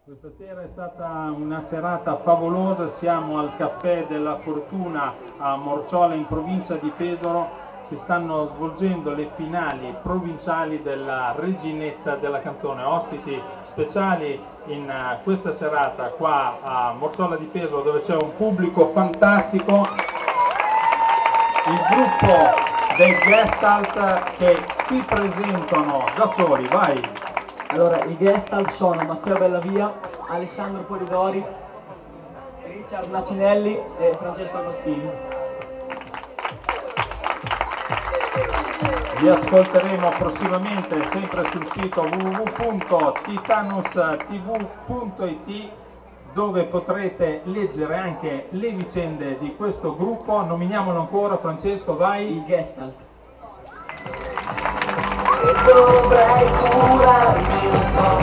Questa sera è stata una serata favolosa, siamo al Caffè della Fortuna a Morciola in provincia di Pesaro, si stanno svolgendo le finali provinciali della Reginetta della Canzone, ospiti speciali in questa serata qua a Morciola di Pesaro dove c'è un pubblico fantastico, il gruppo dei Gestalt che si presentano da soli, vai! Allora, i Gestalt sono Matteo Bellavia, Alessandro Polidori, Richard Nacinelli e Francesco Agostini. Li ascolteremo prossimamente sempre sul sito www.titanustv.it dove potrete leggere anche le vicende di questo gruppo. Nominiamolo ancora, Francesco, vai! I Gestalt. Dovrai curarmi un po'.